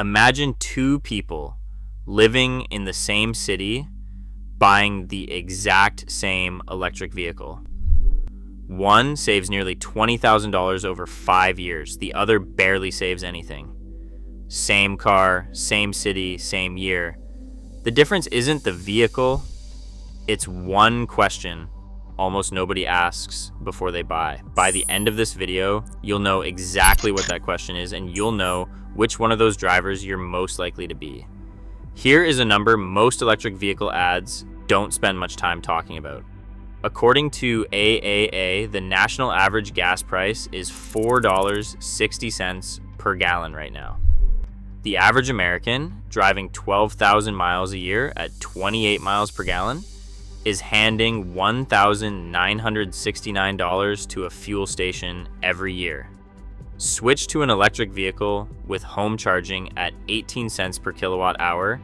Imagine two people living in the same city buying the exact same electric vehicle. One saves nearly $20,000 over 5 years. The other barely saves anything. Same car, same city, same year. The difference isn't the vehicle. It's one question almost nobody asks before they buy. By the end of this video, you'll know exactly what that question is, and you'll know which one of those drivers you're most likely to be. Here is a number most electric vehicle ads don't spend much time talking about. According to AAA, the national average gas price is $4.60 per gallon right now. The average American, driving 12,000 miles a year at 28 miles per gallon, is handing $1,969 to a fuel station every year. Switch to an electric vehicle with home charging at 18 cents per kilowatt hour,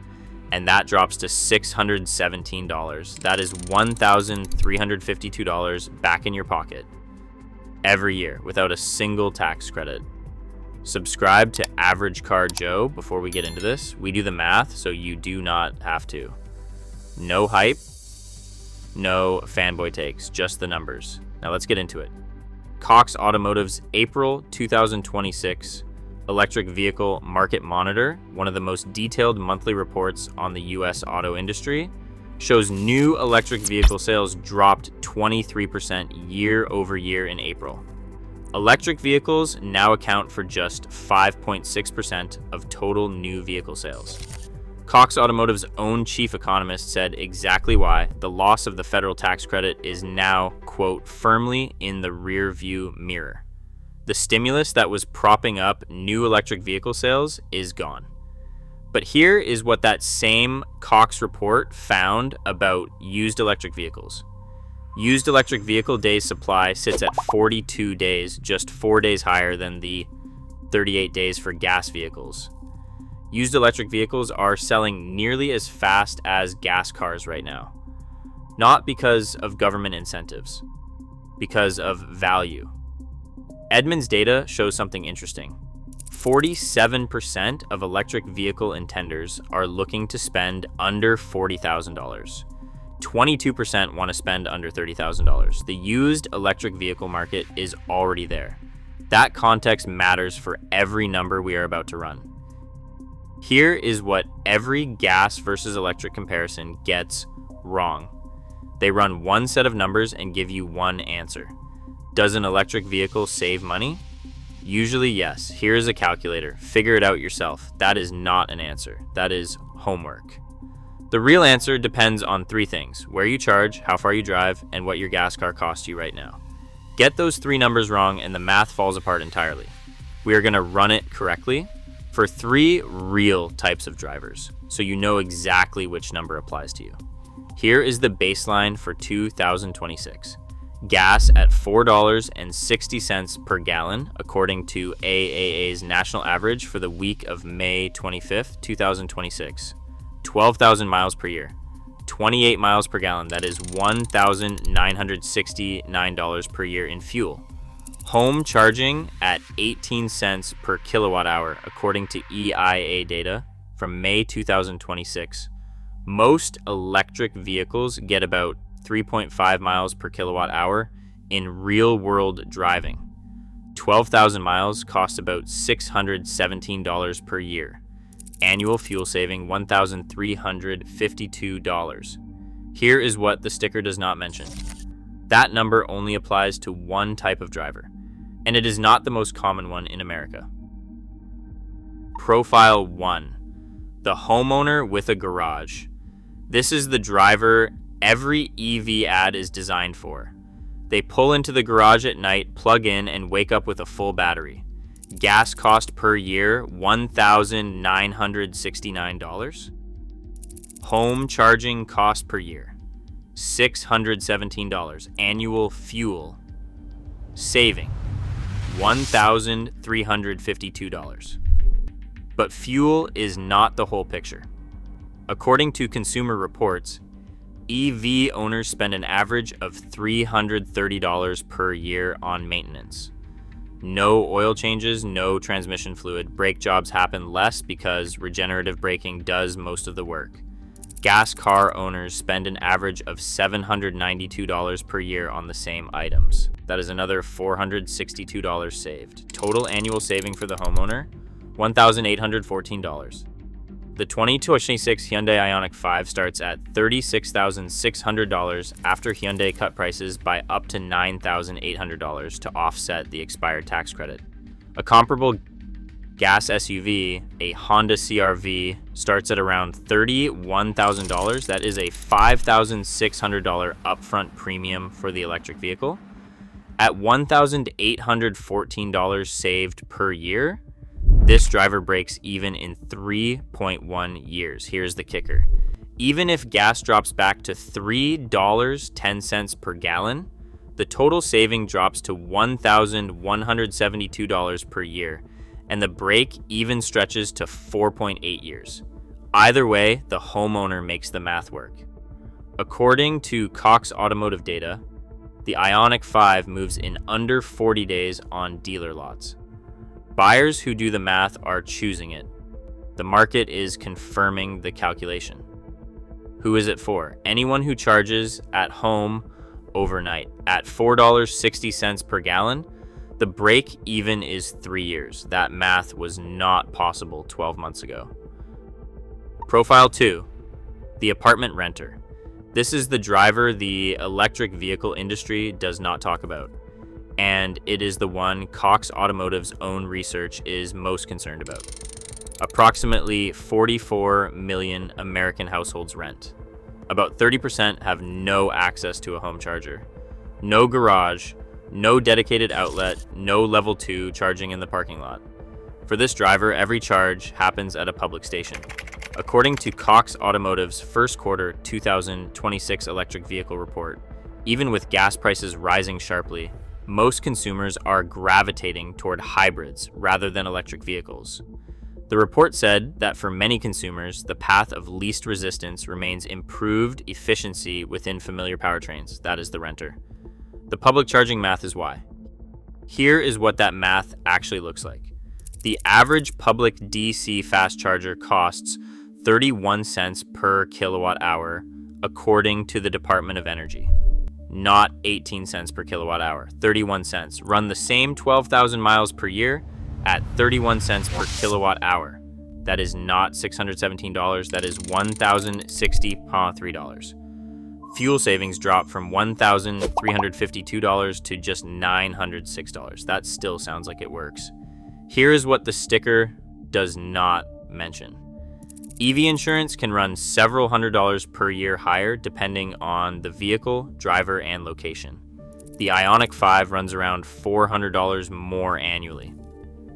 and that drops to $617. That is $1,352 back in your pocket every year without a single tax credit. Subscribe to Average Car Joe before we get into this. We do the math, so you do not have to. No hype, no fanboy takes, just the numbers. Now let's get into it. Cox Automotive's April 2026 Electric Vehicle Market Monitor, one of the most detailed monthly reports on the US auto industry, shows new electric vehicle sales dropped 23% year over year in April. Electric vehicles now account for just 5.6% of total new vehicle sales. Cox Automotive's own chief economist said exactly why the loss of the federal tax credit is now, quote, firmly in the rear view mirror. The stimulus that was propping up new electric vehicle sales is gone. But here is what that same Cox report found about used electric vehicles. Used electric vehicle days supply sits at 42 days, just 4 days higher than the 38 days for gas vehicles. Used electric vehicles are selling nearly as fast as gas cars right now. Not because of government incentives, because of value. Edmunds data shows something interesting. 47% of electric vehicle intenders are looking to spend under $40,000. 22% want to spend under $30,000. The used electric vehicle market is already there. That context matters for every number we are about to run. Here is what every gas versus electric comparison gets wrong. They run one set of numbers and give you one answer. Does an electric vehicle save money? Usually yes. Here is a calculator. Figure it out yourself. That is not an answer. That is homework. The real answer depends on three things: where you charge, how far you drive, and what your gas car costs you right now. Get those three numbers wrong and the math falls apart entirely. We are going to run it correctly for three real types of drivers, so you know exactly which number applies to you. Here is the baseline for 2026. Gas at $4.60 per gallon, according to AAA's national average for the week of May 25th, 2026. 12,000 miles per year. 28 miles per gallon, that is $1,969 per year in fuel. Home charging at 18 cents per kilowatt hour, according to EIA data from May 2026. Most electric vehicles get about 3.5 miles per kilowatt hour in real-world driving. 12,000 miles cost about $617 per year. Annual fuel saving $1,352. Here is what the sticker does not mention. That number only applies to one type of driver, and it is not the most common one in America. Profile 1. The homeowner with a garage. This is the driver every EV ad is designed for. They pull into the garage at night, plug in, and wake up with a full battery. Gas cost per year, $1,969. Home charging cost per year, $617. Annual fuel saving, $1,352. But fuel is not the whole picture. According to Consumer Reports, EV owners spend an average of $330 per year on maintenance. No oil changes, no transmission fluid. Brake jobs happen less because regenerative braking does most of the work. Gas car owners spend an average of $792 per year on the same items. That is another $462 saved. Total annual saving for the homeowner, $1,814. The 2026 Hyundai IONIQ 5 starts at $36,600 after Hyundai cut prices by up to $9,800 to offset the expired tax credit. A comparable gas SUV, a Honda CR-V, starts at around $31,000. That is a $5,600 upfront premium for the electric vehicle. At $1,814 saved per year, this driver breaks even in 3.1 years. Here's the kicker. Even if gas drops back to $3.10 per gallon, the total saving drops to $1,172 per year, and the break even stretches to 4.8 years. Either way, the homeowner makes the math work. According to Cox Automotive data, the IONIQ 5 moves in under 40 days on dealer lots. Buyers who do the math are choosing it. The market is confirming the calculation. Who is it for? Anyone who charges at home overnight. At $4.60 per gallon, the break even is 3 years. That math was not possible 12 months ago. Profile 2, the apartment renter. This is the driver the electric vehicle industry does not talk about, and it is the one Cox Automotive's own research is most concerned about. Approximately 44 million American households rent. About 30% have no access to a home charger. No garage, no dedicated outlet, no level 2 charging in the parking lot. For this driver, every charge happens at a public station. According to Cox Automotive's first quarter 2026 electric vehicle report, even with gas prices rising sharply, most consumers are gravitating toward hybrids rather than electric vehicles. The report said that for many consumers, the path of least resistance remains improved efficiency within familiar powertrains, that is the renter. The public charging math is why. Here is what that math actually looks like. The average public DC fast charger costs 31 cents per kilowatt hour, according to the Department of Energy. Not 18 cents per kilowatt hour, 31 cents. Run the same 12,000 miles per year at 31 cents per kilowatt hour. That is not $617, that is $1,060.3. Fuel savings drop from $1,352 to just $906. That still sounds like it works. Here is what the sticker does not mention. EV insurance can run several $100s per year higher depending on the vehicle, driver, and location. The IONIQ 5 runs around $400 more annually.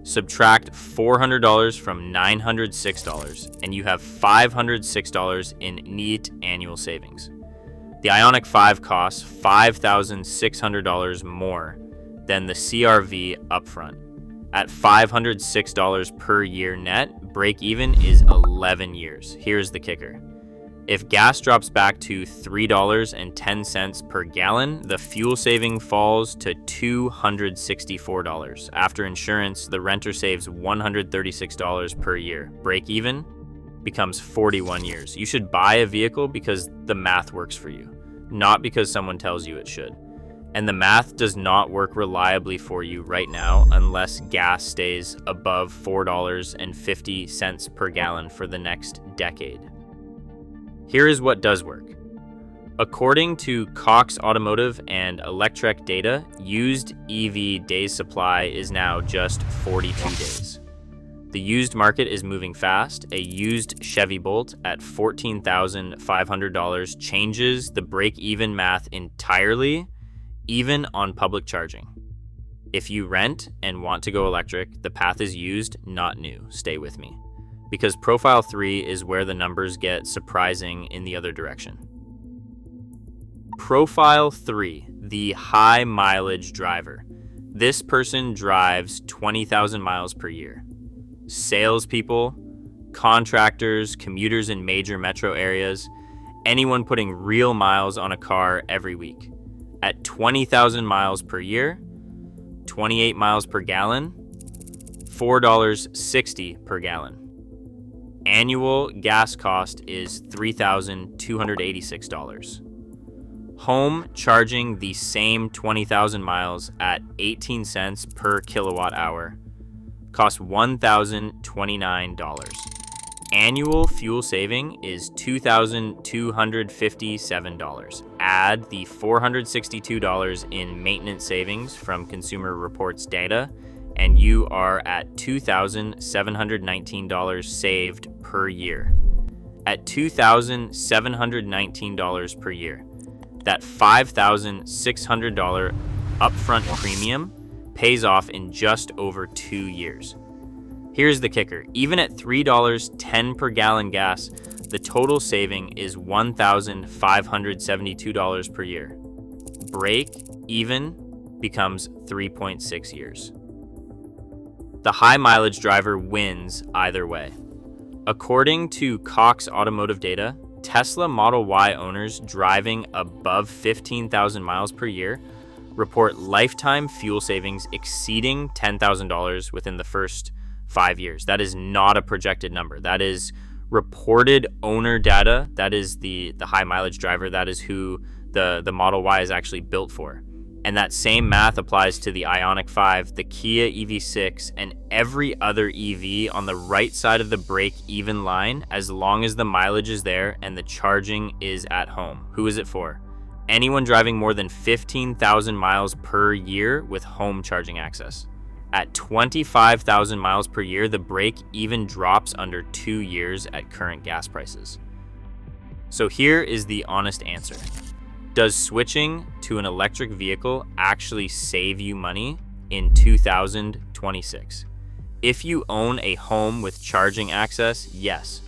Subtract $400 from $906 and you have $506 in neat annual savings. The IONIQ 5 costs $5,600 more than the CR-V upfront. At $506 per year net, break even is 11 years. Here's the kicker. If gas drops back to $3.10 per gallon, the fuel saving falls to $264. After insurance, the renter saves $136 per year. Break even becomes 41 years. You should buy a vehicle because the math works for you, not because someone tells you it should. And the math does not work reliably for you right now unless gas stays above $4.50 per gallon for the next decade. Here is what does work. According to Cox Automotive and Electrek data, used EV days supply is now just 42 days. The used market is moving fast. A used Chevy Bolt at $14,500 changes the break-even math entirely, even on public charging. If you rent and want to go electric, the path is used, not new. Stay with me. Because Profile 3 is where the numbers get surprising in the other direction. Profile 3, the high mileage driver. This person drives 20,000 miles per year. Salespeople, contractors, commuters in major metro areas, anyone putting real miles on a car every week. At 20,000 miles per year, 28 miles per gallon, $4.60 per gallon. Annual gas cost is $3,286. Home charging the same 20,000 miles at 18 cents per kilowatt hour costs $1,029. Annual fuel saving is $2,257. Add the $462 in maintenance savings from Consumer Reports data, and you are at $2,719 saved per year. At $2,719 per year, that $5,600 upfront premium pays off in just over 2 years. Here's the kicker. Even at $3.10 per gallon gas, the total saving is $1,572 per year. Break even becomes 3.6 years. The high mileage driver wins either way. According to Cox Automotive data, Tesla Model Y owners driving above 15,000 miles per year report lifetime fuel savings exceeding $10,000 within the first 5 years. That is not a projected number. That is reported owner data. That is the high mileage driver. That is who the Model Y is actually built for. And that same math applies to the IONIQ 5, the Kia EV6, and every other EV on the right side of the break-even line, as long as the mileage is there and the charging is at home. Who is it for? Anyone driving more than 15,000 miles per year with home charging access. At 25,000 miles per year, the break-even drops under 2 years at current gas prices. So here is the honest answer. Does switching to an electric vehicle actually save you money in 2026? If you own a home with charging access, yes.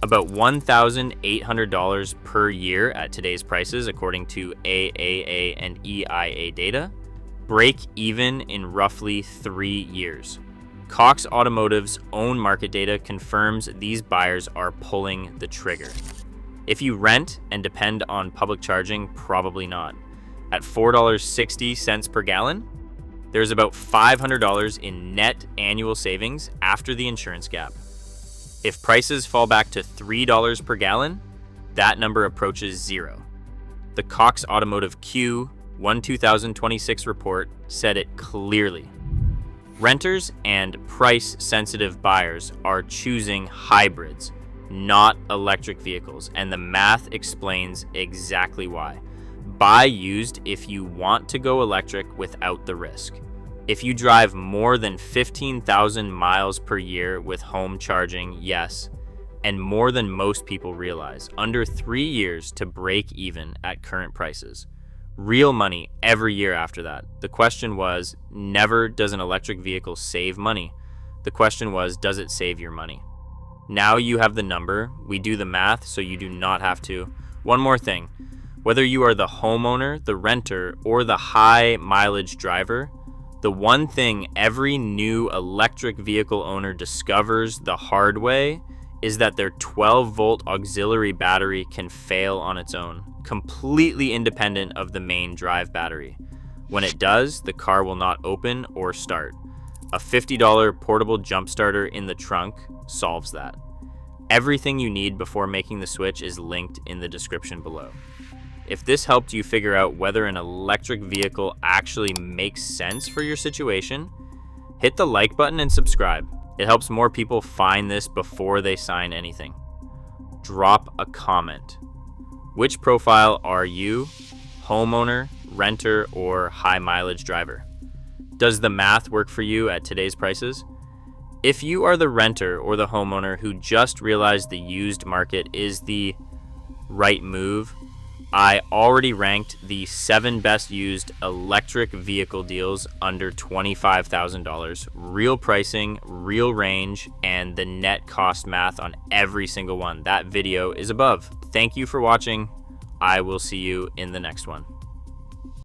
About $1,800 per year at today's prices, according to AAA and EIA data. Break even in roughly 3 years. Cox Automotive's own market data confirms these buyers are pulling the trigger. If you rent and depend on public charging, probably not. At $4.60 per gallon, there's about $500 in net annual savings after the insurance gap. If prices fall back to $3 per gallon, that number approaches zero. The Cox Automotive Q1 2026 report said it clearly. Renters and price-sensitive buyers are choosing hybrids, not electric vehicles, and the math explains exactly why. Buy used if you want to go electric without the risk. If you drive more than 15,000 miles per year with home charging, yes, and more than most people realize, under 3 years to break even at current prices. Real money every year after that. The question was, never does an electric vehicle save money. The question was, does it save your money? Now you have the number. We do the math so you do not have to. One more thing. Whether you are the homeowner, the renter, or the high mileage driver, the one thing every new electric vehicle owner discovers the hard way is that their 12-volt auxiliary battery can fail on its own, completely independent of the main drive battery. When it does, the car will not open or start. A $50 portable jump starter in the trunk solves that. Everything you need before making the switch is linked in the description below. If this helped you figure out whether an electric vehicle actually makes sense for your situation, hit the like button and subscribe. It helps more people find this before they sign anything. Drop a comment. Which profile are you? Homeowner, renter, or high mileage driver? Does the math work for you at today's prices? If you are the renter or the homeowner who just realized the used market is the right move, I already ranked the 7 best used electric vehicle deals under $25,000. Real pricing, real range, and the net cost math on every single one. That video is above. Thank you for watching. I will see you in the next one.